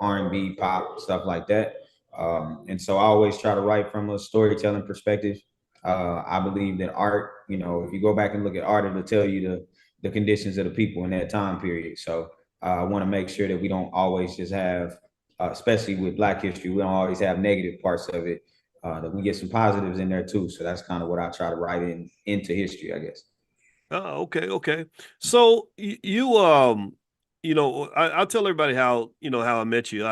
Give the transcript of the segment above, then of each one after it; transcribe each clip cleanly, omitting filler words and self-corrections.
R&B, pop, stuff like that. And so I always try to write from a storytelling perspective. I believe that art, if you go back and look at art, it'll tell you the conditions of the people in that time period. So I want to make sure that we don't always just have, especially with Black history, we don't always have negative parts of it. That we get some positives in there too. So that's kind of what I try to write into history, I guess. Oh, okay, okay. So I'll tell everybody how I met you.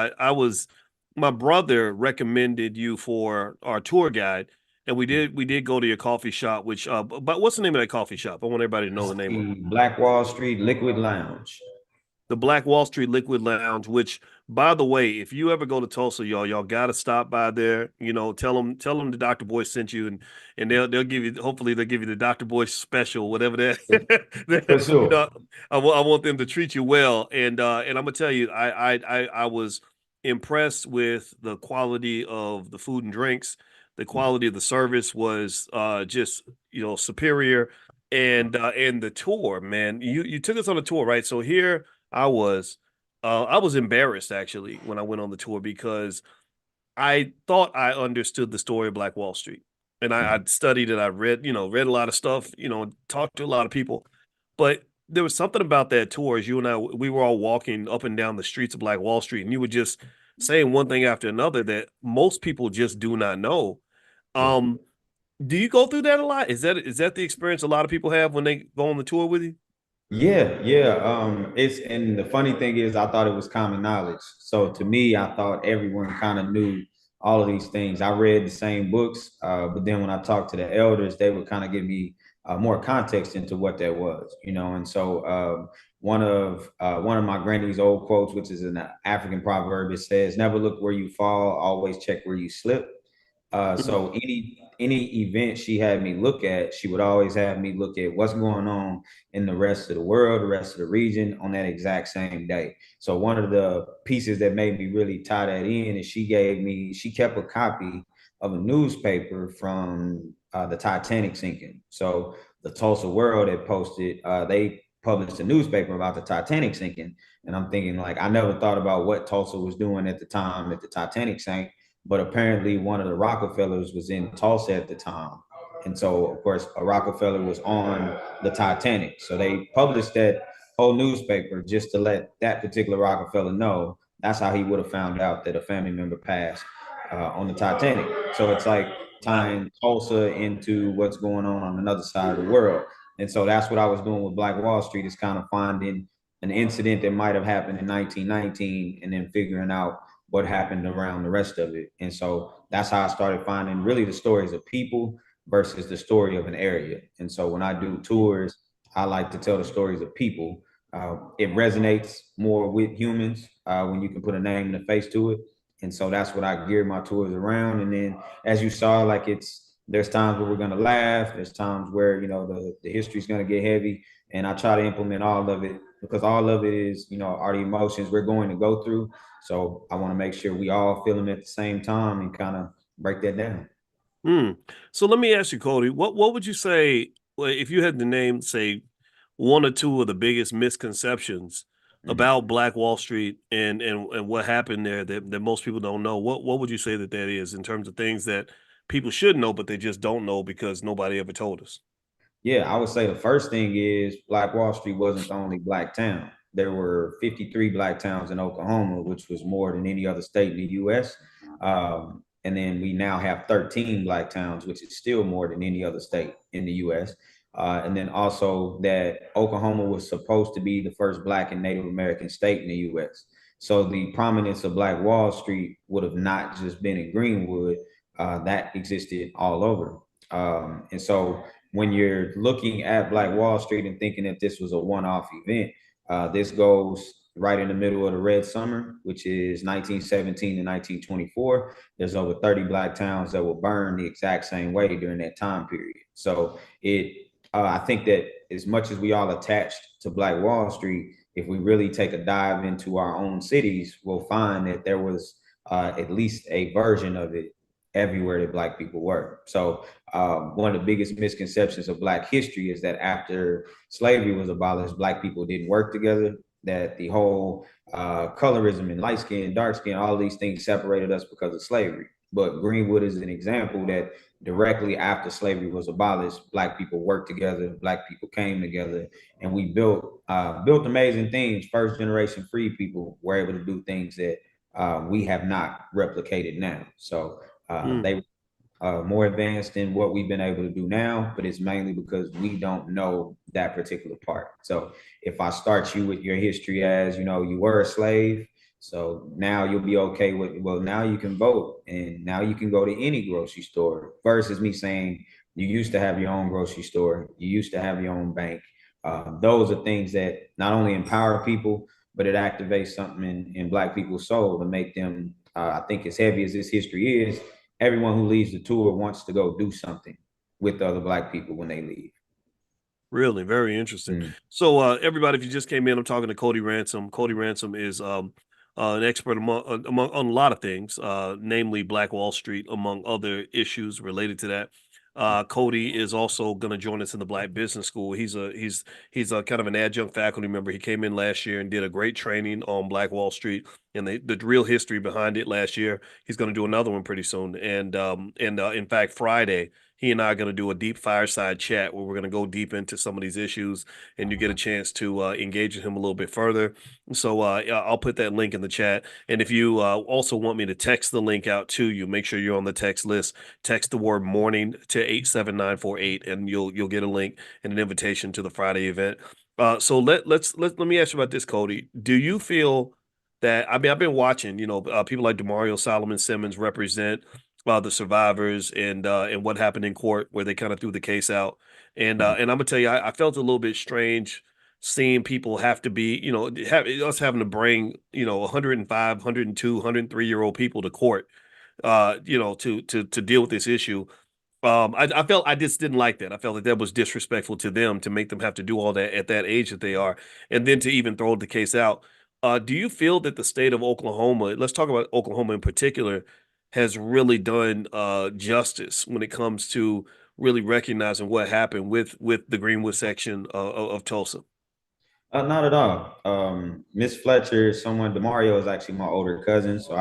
My brother recommended you for our tour guide, and we did go to your coffee shop, which but what's the name of that coffee shop? I want everybody to know It's the name of it. the Black Wall Street Liquid Lounge. The Black Wall Street Liquid Lounge, which, by the way, if you ever go to Tulsa, y'all gotta stop by there. Tell them the Dr. Boyce sent you, and they'll give you. Hopefully, they'll give you the Dr. Boyce special, whatever that. For sure. I want them to treat you well, and I'm gonna tell you, I was impressed with the quality of the food and drinks. The quality of the service was just superior, and the tour, man. You took us on a tour, right? So here I was I was embarrassed actually when I went on the tour because I thought I understood the story of Black Wall Street. And I'd studied it, I read a lot of stuff, talked to a lot of people. But there was something about that tour as you and I we were all walking up and down the streets of Black Wall Street, and you were just saying one thing after another that most people just do not know. Yeah. Um, do you go through that a lot? Is that the experience a lot of people have when they go on the tour with you? Yeah, yeah. And the funny thing is, I thought it was common knowledge. So to me, I thought everyone kind of knew all of these things. I read the same books, but then when I talked to the elders, they would kind of give me more context into what that was. And so one of my granny's old quotes, which is an African proverb, it says, "Never look where you fall, always check where you slip." So any event she had me look at, she would always have me look at what's going on in the rest of the world, the rest of the region on that exact same day. So one of the pieces that made me really tie that in is she kept a copy of a newspaper from the Titanic sinking. So the Tulsa World had posted, they published a newspaper about the Titanic sinking. And I'm thinking, like, I never thought about what Tulsa was doing at the time that the Titanic sank, but apparently one of the Rockefellers was in Tulsa at the time. And so, of course, a Rockefeller was on the Titanic. So they published that whole newspaper just to let that particular Rockefeller know. That's how he would have found out that a family member passed on the Titanic. So it's like Wow. tying Tulsa into what's going on another side of the world. And so that's what I was doing with Black Wall Street, is kind of finding an incident that might have happened in 1919 and then figuring out what happened around the rest of it. And so that's how I started finding really the stories of people versus the story of an area. And so when I do tours, I like to tell the stories of people. It resonates more with humans when you can put a name and a face to it. And so that's what I gear my tours around. And then, as you saw, like, there's times where we're gonna laugh. There's times where the history's gonna get heavy, and I try to implement all of it because all of it is are the emotions we're going to go through. So I want to make sure we all feel them at the same time and kind of break that down. Hmm. So let me ask you, Cody, what would you say, well, if you had to name, say, one or two of the biggest misconceptions Mhm. about Black Wall Street and what happened there that most people don't know? What would you say that is in terms of things that people should know, but they just don't know because nobody ever told us? Yeah, I would say the first thing is Black Wall Street wasn't the only black town. There were 53 black towns in Oklahoma, which was more than any other state in the US. And then we now have 13 black towns, which is still more than any other state in the US. And then also that Oklahoma was supposed to be the first black and Native American state in the US. So the prominence of Black Wall Street would have not just been in Greenwood, that existed all over. And so when you're looking at Black Wall Street and thinking that this was a one-off event, this goes right in the middle of the Red Summer, which is 1917 to 1924. There's over 30 black towns that were burned the exact same way during that time period. So I think that as much as we all attached to Black Wall Street, if we really take a dive into our own cities, we'll find that there was at least a version of it everywhere that black people were. So one of the biggest misconceptions of black history is that after slavery was abolished, black people didn't work together. that the whole colorism and light skin, dark skin, all these things separated us because of slavery. But Greenwood is an example that directly after slavery was abolished, Black people worked together, Black people came together, and we built amazing things. First generation free people were able to do things that we have not replicated now. So Mm. they more advanced than what we've been able to do now, but it's mainly because we don't know that particular part. So if I start you with your history as, you know, you were a slave, so now you'll be okay with, well, now you can vote and now you can go to any grocery store versus me saying you used to have your own grocery store, you used to have your own bank. Those are things that not only empower people, but it activates something in Black people's soul to make them, I think as heavy as this history is, everyone who leaves the tour wants to go do something with the other Black people when they leave. Really, very interesting. Mm. So, everybody, if you just came in, I'm talking to Cody Ransom. Cody Ransom is an expert among on a lot of things, namely Black Wall Street, among other issues related to that. Cody is also going to join us in the Black Business School. He's a kind of an adjunct faculty member. He came in last year and did a great training on Black Wall Street and the real history behind it last year. He's going to do another one pretty soon. And in fact, Friday, he and I are going to do a deep fireside chat where we're going to go deep into some of these issues and you get a chance to engage with him a little bit further. So yeah, I'll put that link in the chat. And if you also want me to text the link out to you, make sure you're on the text list. Text the word morning to 87948 and you'll get a link and an invitation to the Friday event. So let me ask you about this, Cody. Do you feel that, I mean, I've been watching, people like Demario Solomon Simmons represent the survivors and what happened in court where they kind of threw the case out. And I'm gonna tell you, I felt a little bit strange seeing people have to be, us having to bring, 105, 102, 103-year-old people to court, to deal with this issue. I felt I just didn't like that. I felt like that was disrespectful to them to make them have to do all that at that age that they are, and then to even throw the case out. Do you feel that the state of Oklahoma, let's talk about Oklahoma in particular, has really done justice when it comes to really recognizing what happened with the Greenwood section of Tulsa? Not at all. Miss Fletcher is someone. Demario is actually my older cousin, so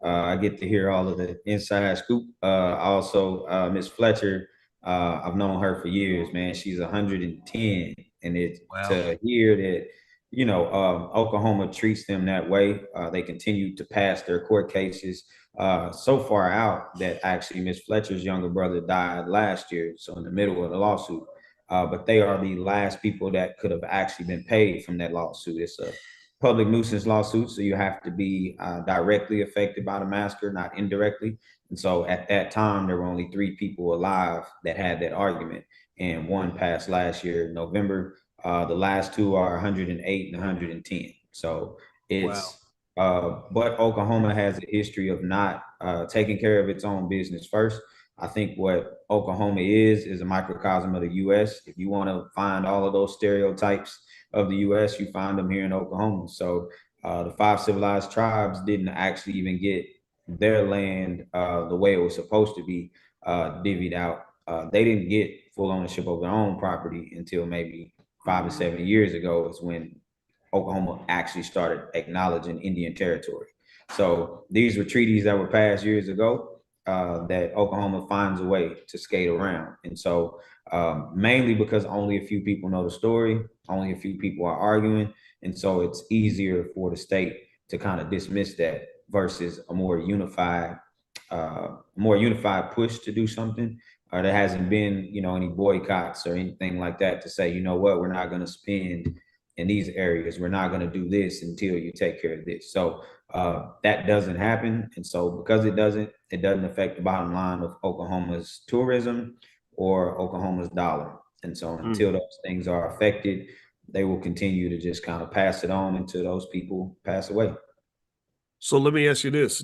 I get to hear all of the inside scoop. Also, Miss Fletcher, I've known her for years, man. She's 110, and it Wow. to hear that, Oklahoma treats them that way. They continue to pass their court cases so far out that actually Miss Fletcher's younger brother died last year, so in the middle of the lawsuit. But they are the last people that could have actually been paid from that lawsuit. It's a public nuisance lawsuit, so you have to be directly affected by the massacre, not indirectly. And so at that time, there were only three people alive that had that argument, and one passed last year, November. The last two are 108 and 110. So Wow. it's but Oklahoma has a history of not taking care of its own business first. I think what Oklahoma is a microcosm of the U.S. If you want to find all of those stereotypes of the U.S., you find them here in Oklahoma. So the five civilized tribes didn't actually even get their land the way it was supposed to be divvied out. They didn't get full ownership of their own property until maybe 5 to 7 years ago is when Oklahoma actually started acknowledging Indian territory. So these were treaties that were passed years ago that Oklahoma finds a way to skate around. And so mainly because only a few people know the story, only a few people are arguing. And so it's easier for the state to kind of dismiss that versus a more unified push to do something. There hasn't been, any boycotts or anything like that to say, you know what, we're not going to spend in these areas. We're not going to do this until you take care of this. So that doesn't happen. And so because it doesn't affect the bottom line of Oklahoma's tourism or Oklahoma's dollar. And so Mm. until those things are affected, they will continue to just kind of pass it on until those people pass away. So let me ask you this: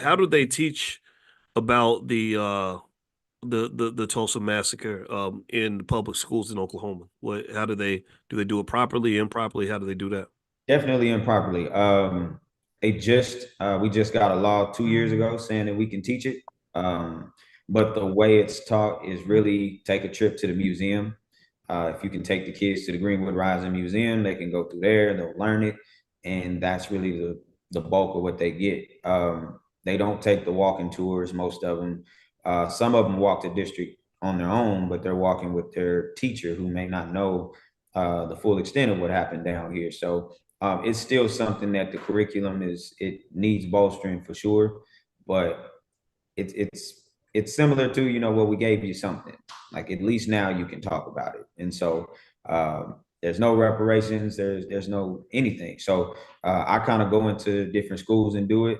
how do they teach about the Tulsa massacre in the public schools in Oklahoma? How do they do it properly, improperly? How do they do that? Definitely improperly. We just got a law 2 years ago saying that we can teach it. But the way it's taught is really take a trip to the museum. If you can take the kids to the Greenwood Rising Museum, they can go through there, they'll learn it, and that's really the bulk of what they get. They don't take the walking tours, most of them. Some of them walk the district on their own, but they're walking with their teacher who may not know the full extent of what happened down here. So it's still something that the curriculum it needs bolstering for sure, but it's similar to what we gave you something like at least now you can talk about it, and so there's no reparations, there's no anything. So I kind of go into different schools and do it,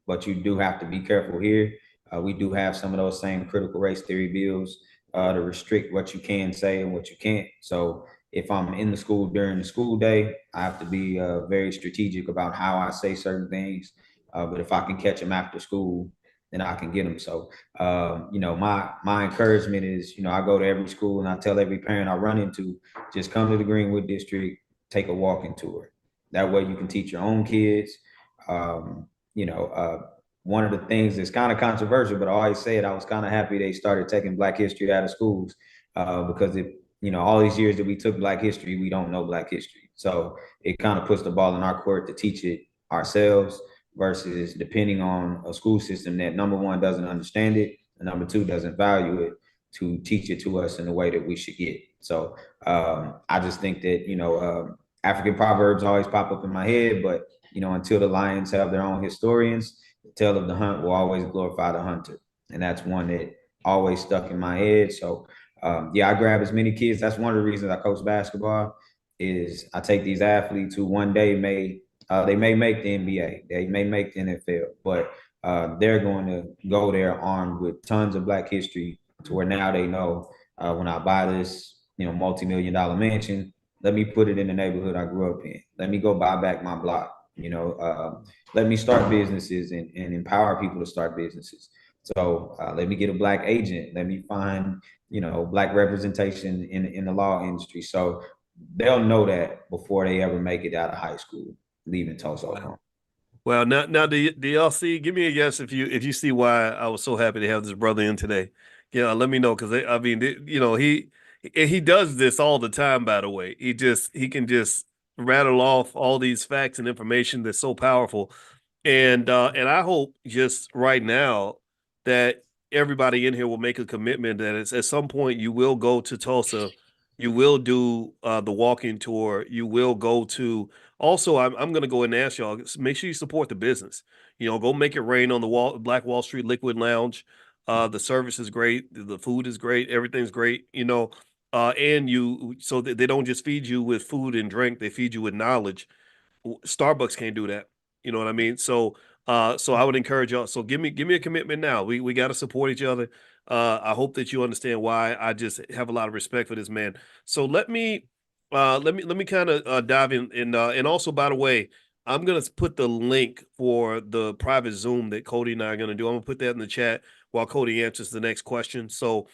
but you do have to be careful here. We do have some of those same critical race theory bills to restrict what you can say and what you can't. So if I'm in the school during the school day, I have to be very strategic about how I say certain things. But if I can catch them after school, then I can get them. So, my encouragement is, I go to every school and I tell every parent I run into, just come to the Greenwood District, take a walking tour. That way you can teach your own kids. Um, you know, one of the things that's kind of controversial, but I always say it, I was kind of happy they started taking Black history out of schools because all these years that we took Black history, we don't know Black history. So it kind of puts the ball in our court to teach it ourselves versus depending on a school system that, number one, doesn't understand it, and number two, doesn't value it, to teach it to us in the way that we should get. So I just think that, African proverbs always pop up in my head, but until the lions have their own historians, the tale of the hunt will always glorify the hunter. And that's one that always stuck in my head. So I grab as many kids. That's one of the reasons I coach basketball is I take these athletes who one day they may make the NBA, they may make the NFL, but they're going to go there armed with tons of Black history to where now they know when I buy this, multi-million-dollar mansion, let me put it in the neighborhood I grew up in. Let me go buy back my block. Let me start businesses and empower people to start businesses. So let me get a Black agent. Let me find, Black representation in the law industry. So they'll know that before they ever make it out of high school, leaving Tulsa, Oklahoma. Well, now do y'all see? Give me a guess if you see why I was so happy to have this brother in today. Yeah, let me know because I mean, he does this all the time. By the way, he can just rattle off all these facts and information that's so powerful, and I hope just right now that everybody in here will make a commitment that it's, at some point you will go to Tulsa, you will do the walking tour, you will go to. Also, I'm going to go and ask y'all, make sure you support the business. Go make it rain on the Black Wall Street Liquid Lounge. The service is great. The food is great. Everything's great, and so that they don't just feed you with food and drink, they feed you with knowledge. Starbucks can't do that. You know what I mean? So I would encourage y'all. So give me a commitment now. We got to support each other. I hope that you understand why I just have a lot of respect for this man. So let me kind of dive in, and also, by the way, I'm gonna put the link for the private Zoom that Cody and I are gonna do. I'm gonna put that in the chat while Cody answers the next question. So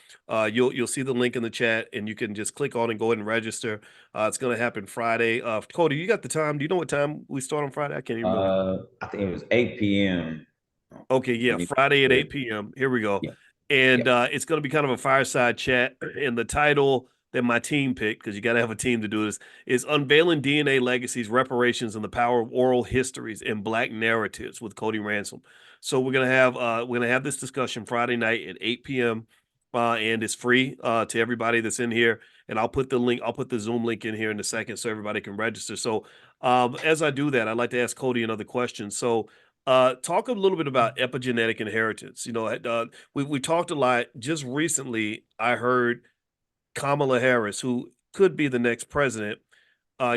you'll see the link in the chat, and you can just click on and go ahead and register. It's gonna happen Friday. Cody, you got the time? Do you know what time we start on Friday? I can't even remember. I think it was 8 p.m. Okay, yeah, Let me Friday at 8 p.m. Here we go. Yeah, And yeah. it's going to be kind of a fireside chat. And the title that my team picked, because you got to have a team to do this, is Unveiling DNA Legacies, Reparations, and the Power of Oral Histories and Black Narratives with Cody Ransom. So we're gonna have this discussion Friday night at 8 p.m. And it's free to everybody that's in here. And I'll put the Zoom link in here in a second so everybody can register. So as I do that, I'd like to ask Cody another question. So talk a little bit about epigenetic inheritance. We talked a lot. Just recently, I heard Kamala Harris, who could be the next president,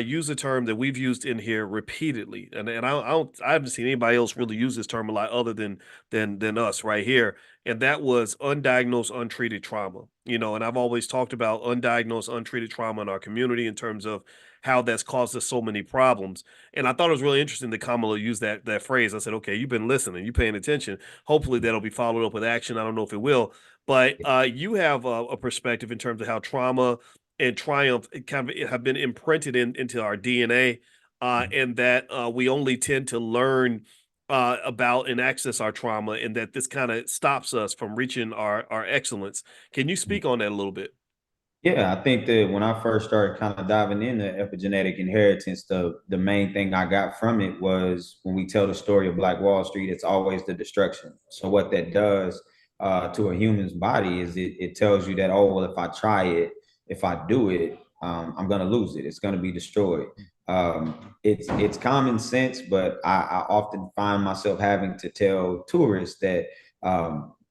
use a term that we've used in here repeatedly, and I haven't seen anybody else really use this term a lot other than us right here, and that was undiagnosed, untreated trauma. And I've always talked about undiagnosed, untreated trauma in our community in terms of how that's caused us so many problems. And I thought it was really interesting that Kamala used that phrase. I said, okay, you've been listening, you're paying attention. Hopefully that'll be followed up with action. I don't know if it will, but you have a perspective in terms of how trauma and triumph kind of have been imprinted into our DNA, and that we only tend to learn about and access our trauma, and that this kind of stops us from reaching our excellence. Can you speak on that a little bit? Yeah, I think that when I first started kind of diving into epigenetic inheritance, the main thing I got from it was when we tell the story of Black Wall Street, it's always the destruction. So what that does to a human's body is it tells you that, oh well, if I try it, if I do it, I'm gonna lose it. It's gonna be destroyed. It's common sense, but I often find myself having to tell tourists that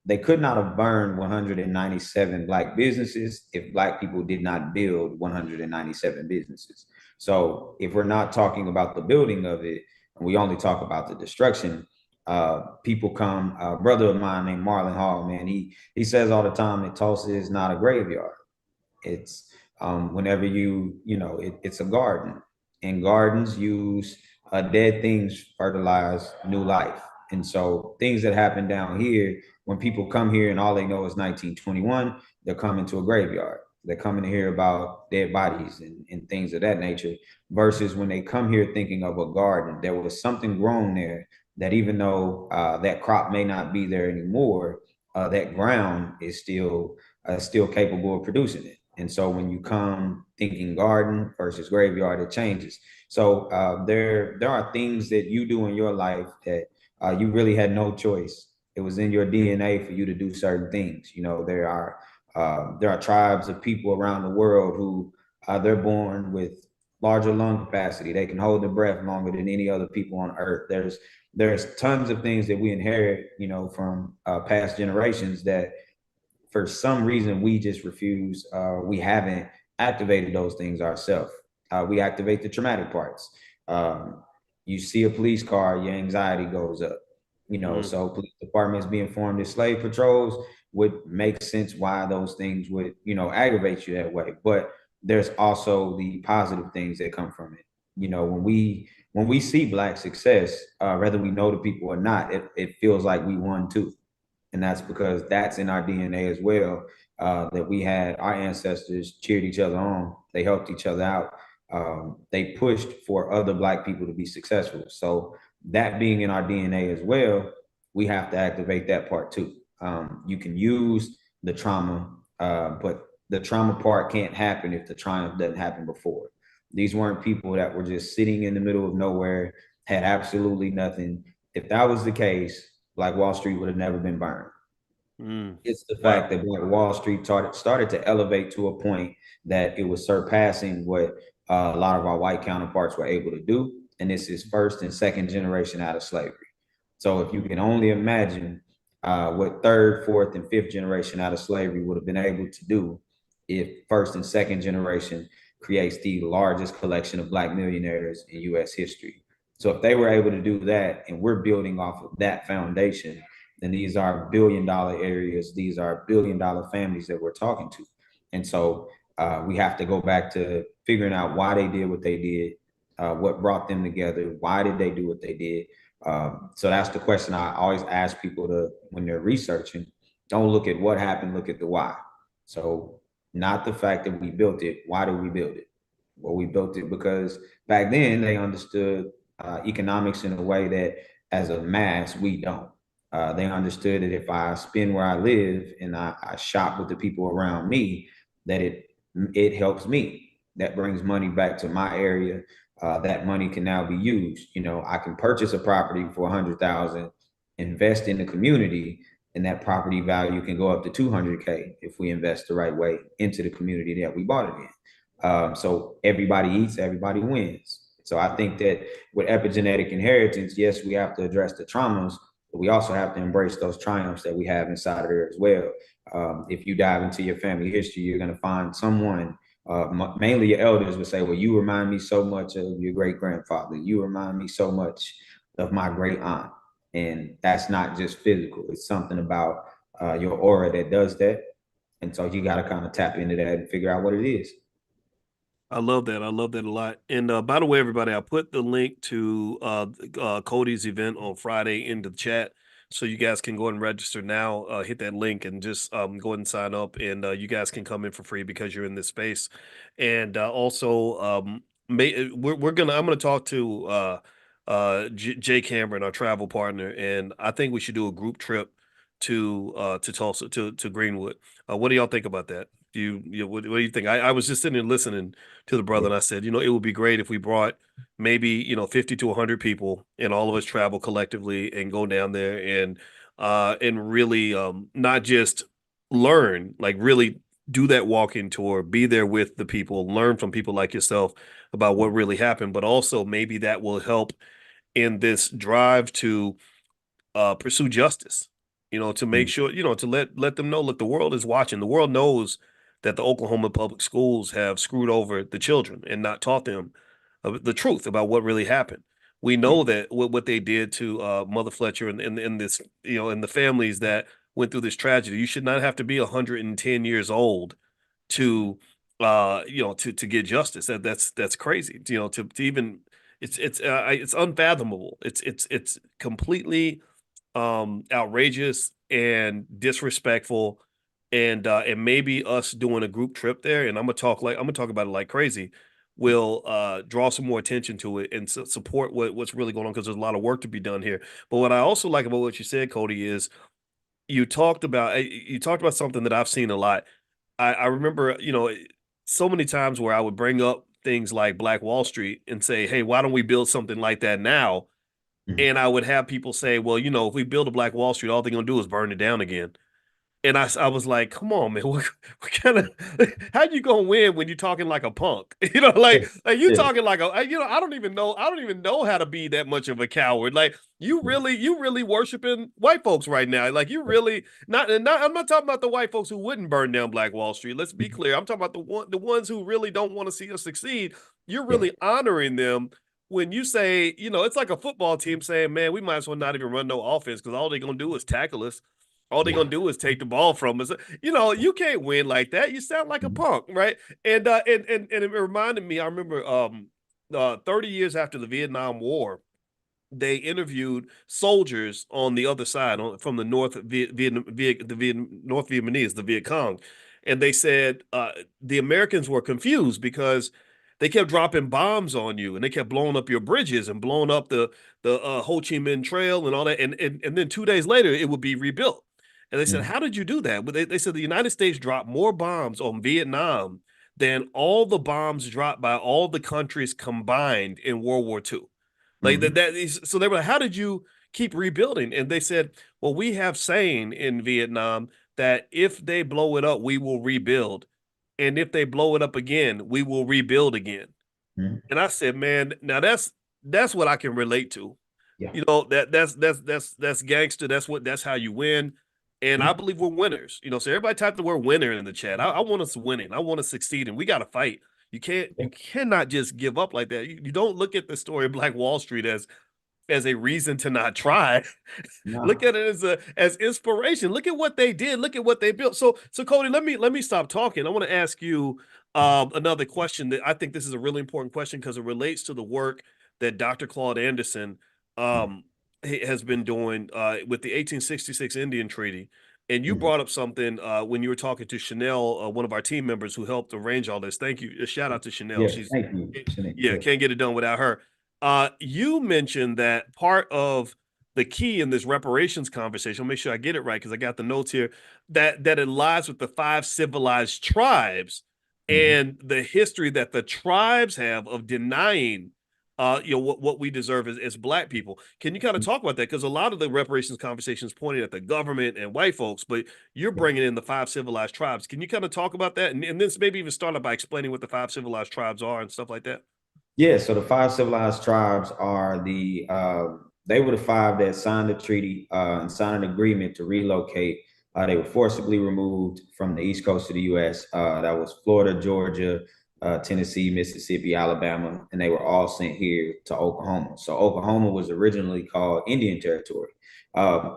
they could not have burned 197 Black businesses if Black people did not build 197 businesses. So if we're not talking about the building of it, and we only talk about the destruction, people come. A brother of mine named Marlon Hall, man, he says all the time that Tulsa is not a graveyard. It's whenever it's a garden, and gardens use dead things fertilize new life. And so things that happen down here, when people come here and all they know is 1921, they're coming to a graveyard. They're coming to hear about dead bodies and things of that nature. Versus when they come here thinking of a garden, there was something grown there that even though that crop may not be there anymore, that ground is still capable of producing it. And so when you come thinking garden versus graveyard, it changes. So there are things that you do in your life that you really had no choice. It was in your DNA for you to do certain things. You know, there are tribes of people around the world who they're born with larger lung capacity. They can hold their breath longer than any other people on earth. There's tons of things that we inherit, you know, from past generations that for some reason we just refuse. We haven't activated those things ourselves. We activate the traumatic parts. Um, you see a police car, your anxiety goes up. You know, Mm. so police departments being formed as slave patrols would make sense why those things would, you know, aggravate you that way. But there's also the positive things that come from it. You know, when we see Black success, whether we know the people or not, it feels like we won too, and that's because that's in our DNA as well. That we had our ancestors cheered each other on, they helped each other out, they pushed for other Black people to be successful. So that being in our DNA as well, we have to activate that part too. You can use the trauma, but the trauma part can't happen if the triumph doesn't happen before. These weren't people that were just sitting in the middle of nowhere, had absolutely nothing. If that was the case, like Wall Street would have never been burned. Mm. It's the fact Wow. that Black Wall Street started to elevate to a point that it was surpassing what a lot of our white counterparts were able to do. And this is first and second generation out of slavery. So if you can only imagine what third, fourth, and fifth generation out of slavery would have been able to do if first and second generation creates the largest collection of Black millionaires in US history. So if they were able to do that and we're building off of that foundation, then these are $1 billion areas. These are $1 billion families that we're talking to. And so we have to go back to figuring out why they did what they did, what brought them together, why did they do what they did. So that's the question I always ask people to when they're researching. Don't look at what happened, look at the why. So not the fact that we built it. Why did we build it? Well, we built it because back then they understood economics in a way that as a mass, we don't. They understood that if I spend where I live and I shop with the people around me, that it helps me. That brings money back to my area. That money can now be used. You know, I can purchase a property for 100,000, invest in the community, and that property value can go up to 200K if we invest the right way into the community that we bought it in. So everybody eats, everybody wins. So I think that with epigenetic inheritance, yes, we have to address the traumas, but we also have to embrace those triumphs that we have inside of there as well. If you dive into your family history, you're going to find someone, mainly your elders, would say, well, you remind me so much of your great grandfather. You remind me so much of my great aunt. And that's not just physical, it's something about your aura that does that. And so you got to kind of tap into that and figure out what it is. I love that. I love that a lot. And by the way, everybody, I put the link to Cody's event on Friday into the chat, so you guys can go and register now. Hit that link and just go ahead and sign up, and you guys can come in for free because you're in this space. And also, we're gonna I'm gonna talk to Jay Cameron, our travel partner, and I think we should do a group trip to Tulsa to Greenwood. What do y'all think about that? what do you think? I was just sitting and listening to the brother, Yeah. and I said, it would be great if we brought maybe 50 to 100 people, and all of us travel collectively and go down there and really not just learn, like really do that walking tour, be there with the people, learn from people like yourself about what really happened, but also maybe that will help in this drive to pursue justice, to make Mm. sure, to let them know, look, the world is watching. The world knows that the Oklahoma public schools have screwed over the children and not taught them the truth about what really happened. We Yeah. know that what they did to Mother Fletcher and this, and the families that went through this tragedy. You should not have to be 110 years old to to get justice. That's crazy. To even it's unfathomable. It's completely outrageous and disrespectful, and maybe us doing a group trip there, and I'm gonna talk about it like crazy, will draw some more attention to it and support what's really going on, because there's a lot of work to be done here. But what I also like about what you said, Cody, is you talked about something that I've seen a lot. I remember, so many times where I would bring up things like Black Wall Street and say, hey, why don't we build something like that now? Mhm. And I would have people say, well, if we build a Black Wall Street, all they're gonna do is burn it down again. And I was like, come on, man, what kind of how you gonna win when you're talking like a punk? Yeah. Like you Yeah. talking like I don't even know how to be that much of a coward. Like you really worshiping white folks right now. Like you really not I'm not talking about the white folks who wouldn't burn down Black Wall Street. Let's be clear. I'm talking about the ones who really don't want to see us succeed. You're Yeah. really honoring them when you say, it's like a football team saying, man, we might as well not even run no offense because all they're gonna do is tackle us. All they're Yeah. gonna do is take the ball from us. You can't win like that. You sound like a Mhm. punk, right? And it reminded me, I remember 30 years after the Vietnam War, they interviewed soldiers on the other side, from the North Vietnamese, the Viet Cong, and they said the Americans were confused because they kept dropping bombs on you and they kept blowing up your bridges and blowing up the Ho Chi Minh Trail and all that, and then 2 days later it would be rebuilt. And they said, Mhm. "How did you do that?" But they said the United States dropped more bombs on Vietnam than all the bombs dropped by all the countries combined in World War II. Like Mhm. so they were like, how did you keep rebuilding? And they said, well, we have saying in Vietnam that if they blow it up, we will rebuild. And if they blow it up again, we will rebuild again. Mhm. And I said, man, now that's what I can relate to. Yeah. That's gangster. That's how you win. And I Yeah. believe we're winners. So everybody type the word winner in the chat. I want us winning. I want us succeeding. We got to fight. You cannot just give up like that. You don't look at the story of Black Wall Street as a reason to not try. Look No. at it as inspiration. Look at what they did. Look at what they built. So Cody, let me stop talking. I want to ask you another question that I think this is a really important question because it relates to the work that Dr. Claude Anderson Mhm. um, has been doing with the 1866 Indian Treaty. And you Mhm. brought up something when you were talking to Chanel, one of our team members who helped arrange all this. Thank you. A shout out to Chanel. Yes. She's Thank you, Shanique. yeah, Yeah. can't get it done without her. You mentioned that part of the key in this reparations conversation, I'll make sure I get it right because I got the notes here, that it lies with the five civilized tribes Mhm. and the history that the tribes have of denying what we deserve as black people. Can you kind of talk about that? Because a lot of the reparations conversations pointed at the government and white folks, but you're Yeah. bringing in the five civilized tribes. Can you kind of talk about that? And then maybe even start out by explaining what the five civilized tribes are and stuff like that? Yeah, so the five civilized tribes are they were the five that signed the treaty and signed an agreement to relocate. They were forcibly removed from the east coast of the U.S. That was Florida, Georgia, Tennessee, Mississippi, Alabama, and they were all sent here to Oklahoma. So Oklahoma was originally called Indian Territory.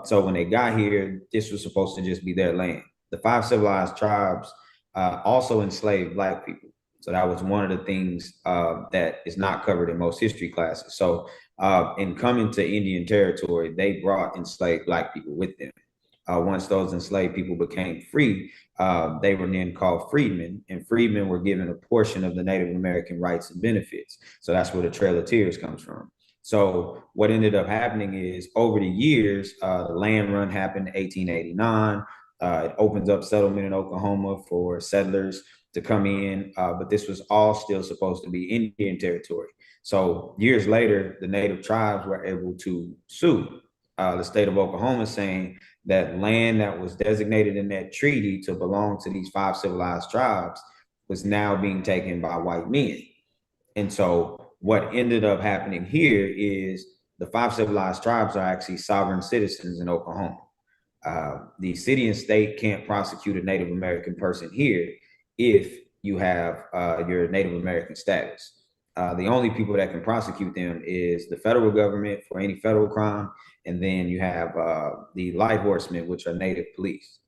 So when they got here, this was supposed to just be their land. The five civilized tribes also enslaved Black people. So that was one of the things that is not covered in most history classes. So in coming to Indian Territory, they brought enslaved Black people with them. Once those enslaved people became free, they were then called freedmen, and freedmen were given a portion of the Native American rights and benefits. So that's where the Trail of Tears comes from. So what ended up happening is over the years, the land run happened in 1889. It opens up settlement in Oklahoma for settlers to come in, but this was all still supposed to be Indian territory. So years later, the native tribes were able to sue the state of Oklahoma, saying that land that was designated in that treaty to belong to these 5 civilized tribes was now being taken by white men. And so what ended up happening here is the 5 civilized tribes are actually sovereign citizens in Oklahoma. The city and state can't prosecute a Native American person here if you have your Native American status. The only people that can prosecute them is the federal government for any federal crime, and then you have the light horsemen, which are Native police.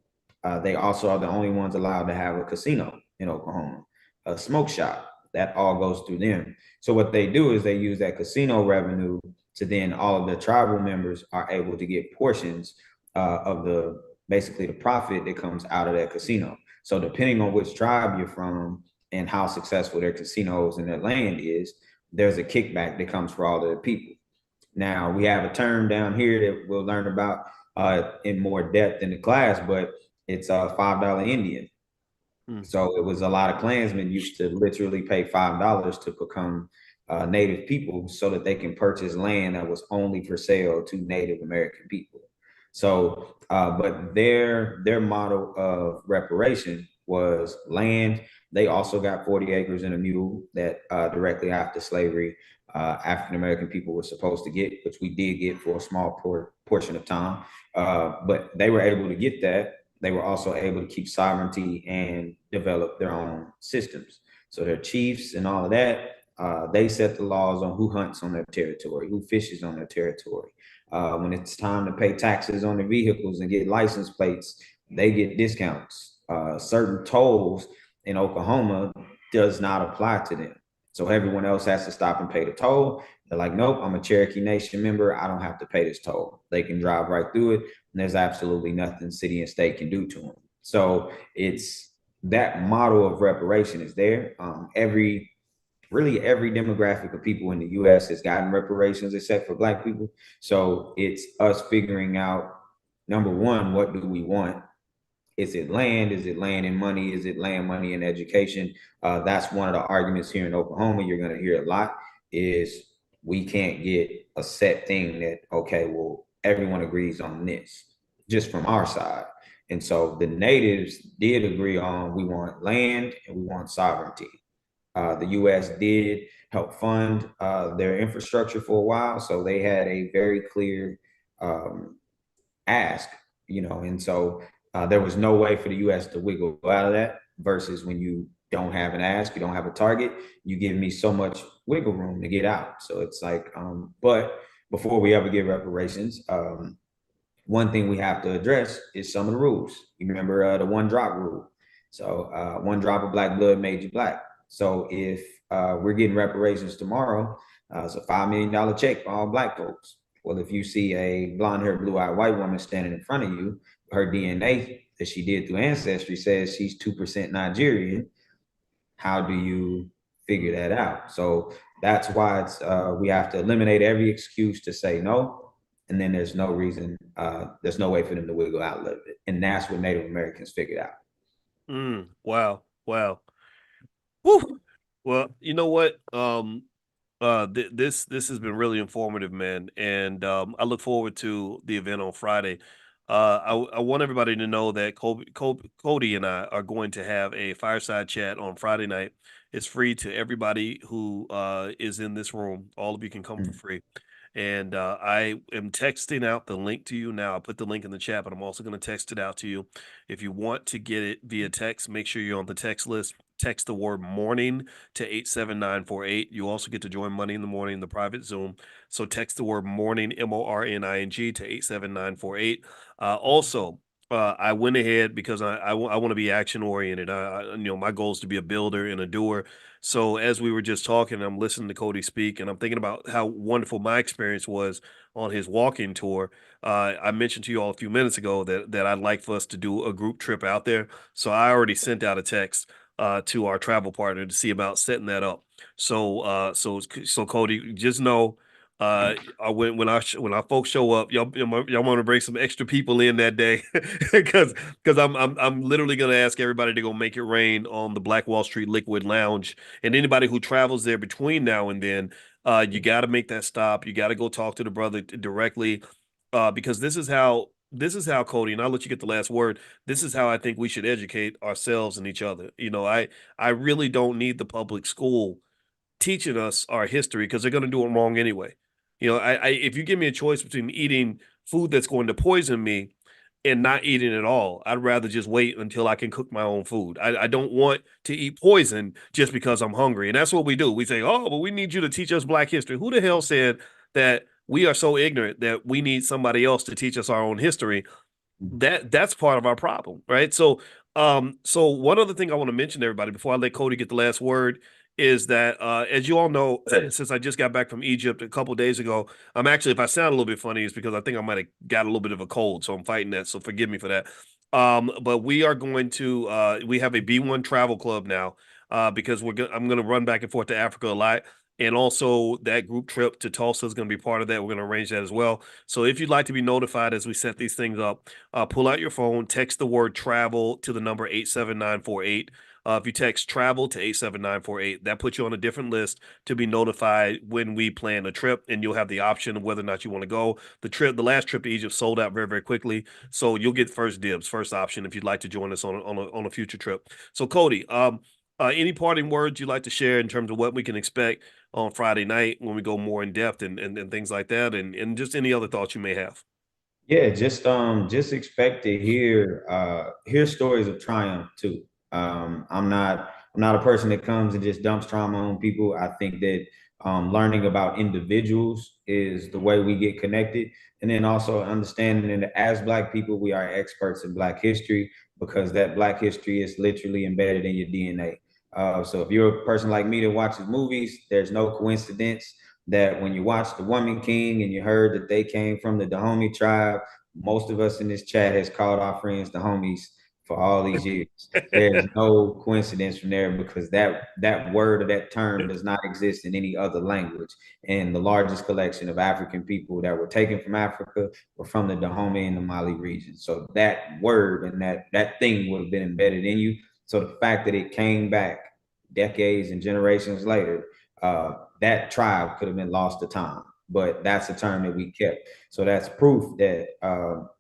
They also are the only ones allowed to have a casino in Oklahoma, a smoke shop. That all goes through them. So what they do is they use that casino revenue to then all of the tribal members are able to get portions of the basically the profit that comes out of that casino. So depending on which tribe you're from and how successful their casinos and their land is, there's a kickback that comes for all of the people. Now we have a term down here that we'll learn about in more depth in the class, but it's a $5 Indian. So it was a lot of Klansmen used to literally pay $5 to become Native people so that they can purchase land that was only for sale to Native American people. So, but their model of reparation was land. They also got 40 acres and a mule that directly after slavery, African American people were supposed to get, which we did get for a small portion of time. But they were able to get that. They were also able to keep sovereignty and develop their own systems. So their chiefs and all of that, they set the laws on who hunts on their territory, who fishes on their territory. When it's time to pay taxes on their vehicles and get license plates, they get discounts. Certain tolls in Oklahoma does not apply to them. So everyone else has to stop and pay the toll. They're like, nope, I'm a Cherokee Nation member. I don't have to pay this toll. They can drive right through it. And there's absolutely nothing city and state can do to them. So it's that model of reparation is there. Really every demographic of people in the US has gotten reparations except for Black people. So it's us figuring out, number one, what do we want? Is it land? Is it land and money? Is it land, money, and education? That's one of the arguments here in Oklahoma. You're going to hear a lot is we can't get a set thing that, okay, well, everyone agrees on this just from our side. And so the natives did agree on we want land and we want sovereignty. The U.S. did help fund their infrastructure for a while, so they had a very clear um, ask, and so there was no way for the U.S. to wiggle out of that. Versus when you don't have an ask, you don't have a target, you give me so much wiggle room to get out. So it's like, but before we ever give reparations, one thing we have to address is some of the rules. You remember the 1 drop rule. So 1 drop of black blood made you black. So if we're getting reparations tomorrow, it's a $5 million check for all Black folks. Well, if you see a blonde haired, blue eyed white woman standing in front of you, her DNA that she did through Ancestry says she's 2% Nigerian. How do you figure that out? So that's why it's we have to eliminate every excuse to say no, and then there's no reason, there's no way for them to wiggle out of it, and that's what Native Americans figured out. Wow, wow. Woo. Well, you know what? This has been really informative, man, and I look forward to the event on Friday. I want everybody to know that Cody and I are going to have a fireside chat on Friday night. It's free to everybody who is in this room. All of you can come for free. And I am texting out the link to you now. I put the link in the chat, but I'm also going to text it out to you. If you want to get it via text, make sure you're on the text list. Text the word morning to 87948. You also get to join Money in the Morning in the private Zoom. So text the word morning, MORNING, to 87948. Also, I went ahead because I want to be action oriented. My goal is to be a builder and a doer. So as we were just talking, I'm listening to Cody speak, and I'm thinking about how wonderful my experience was on his walking tour. I mentioned to you all a few minutes ago that I'd like for us to do a group trip out there. So I already sent out a text to our travel partner to see about setting that up. So Cody, just know When our folks show up, y'all want to bring some extra people in that day, because I'm literally gonna ask everybody to go make it rain on the Black Wall Street Liquid Lounge, and anybody who travels there between now and then, you got to make that stop. You got to go talk to the brother directly, because this is how Cody, and I'll let you get the last word. This is how I think we should educate ourselves and each other. I really don't need the public school teaching us our history because they're going to do it wrong anyway. If you give me a choice between eating food that's going to poison me and not eating at all, I'd rather just wait until I can cook my own food. I don't want to eat poison just because I'm hungry. And that's what we do. We say, oh, but we need you to teach us Black history. Who the hell said that we are so ignorant that we need somebody else to teach us our own history? That's part of our problem, right? So one other thing I want to mention to everybody before I let Cody get the last word is that, as you all know, since I just got back from Egypt a couple days ago, I'm actually, if I sound a little bit funny, it's because I think I might have got a little bit of a cold, so I'm fighting that. So forgive me for that. But we are going to, we have a B1 travel club now, because I'm going to run back and forth to Africa a lot. And also that group trip to Tulsa is going to be part of that. We're going to arrange that as well. So if you'd like to be notified as we set these things up, pull out your phone, text the word travel to the number 87948. If you text travel to 87948, that puts you on a different list to be notified when we plan a trip, and you'll have the option of whether or not you want to go. The last trip to Egypt sold out very, very quickly. So you'll get first dibs, first option if you'd like to join us on a future trip. So Cody, any parting words you'd like to share in terms of what we can expect on Friday night when we go more in depth and things like that, and just any other thoughts you may have? Yeah, just expect to hear stories of triumph too. I'm not a person that comes and just dumps trauma on people. I think that learning about individuals is the way we get connected, and then also understanding that as Black people, we are experts in Black history because that Black history is literally embedded in your DNA. So if you're a person like me that watches movies, there's no coincidence that when you watch The Woman King and you heard that they came from the Dahomey tribe, most of us in this chat has called our friends the homies for all these years. There's no coincidence from there because that word or that term does not exist in any other language. And the largest collection of African people that were taken from Africa were from the Dahomey and the Mali region. So that word and that thing would have been embedded in you. So the fact that it came back decades and generations later, that tribe could have been lost to time, but that's a term that we kept. So that's proof that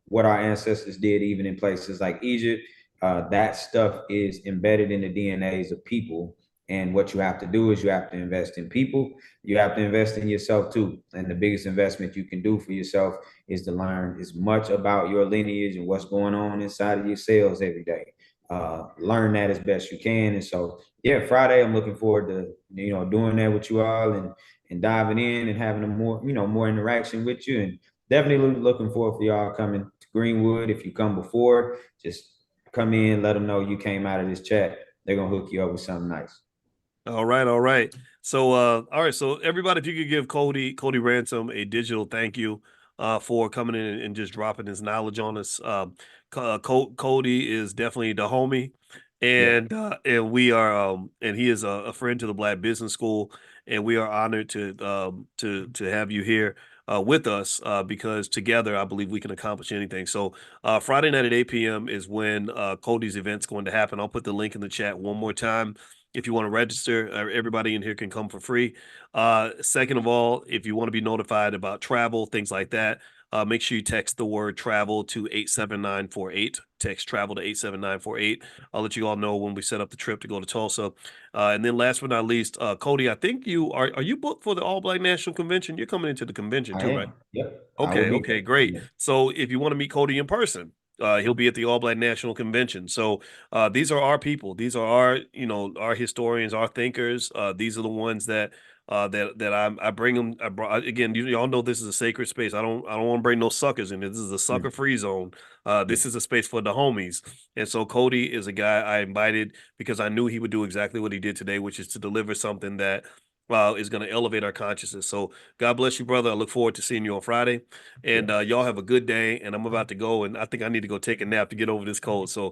what our ancestors did, even in places like Egypt, that stuff is embedded in the DNAs of people. And what you have to do is you have to invest in people. You have to invest in yourself too. And the biggest investment you can do for yourself is to learn as much about your lineage and what's going on inside of your cells every day. Learn that as best you can. And so, yeah, Friday, I'm looking forward to doing that with you all and diving in and having a more interaction with you. And definitely looking forward for y'all coming to Greenwood. If you come before, just come in, let them know you came out of this chat. They're gonna hook you up with something nice. All right, all right. So, all right. So, everybody, if you could give Cody Ransom a digital thank you, for coming in and just dropping his knowledge on us. Cody is definitely the homie, Yeah. and we are, and he is a friend to the Black Business School, and we are honored to have you here. With us, because together I believe we can accomplish anything. So, Friday night at 8 p.m. is when Cody's event's going to happen. I'll put the link in the chat one more time. If you want to register, everybody in here can come for free. Second of all, if you want to be notified about travel, things like that, make sure you text the word travel to 87948. Text travel to 87948. I'll let you all know when we set up the trip to go to Tulsa. And then last but not least, Cody, I think are you booked for the All Black National Convention? You're coming into the convention I too, right? am. Yep. I will Okay, be okay, great. there. So if you want to meet Cody in person, he'll be at the All Black National Convention. So these are our people. These are our historians, our thinkers. These are the ones that I bring them. Again, y'all know this is a sacred space. I don't want to bring no suckers in. This is a sucker free zone. Yeah. This is a space for the homies. And so Cody is a guy I invited because I knew he would do exactly what he did today, which is to deliver something that is going to elevate our consciousness. So God bless you, brother. I look forward to seeing you on Friday. And Yeah. y'all have a good day. And I'm about to go, and I think I need to go take a nap to get over this cold. So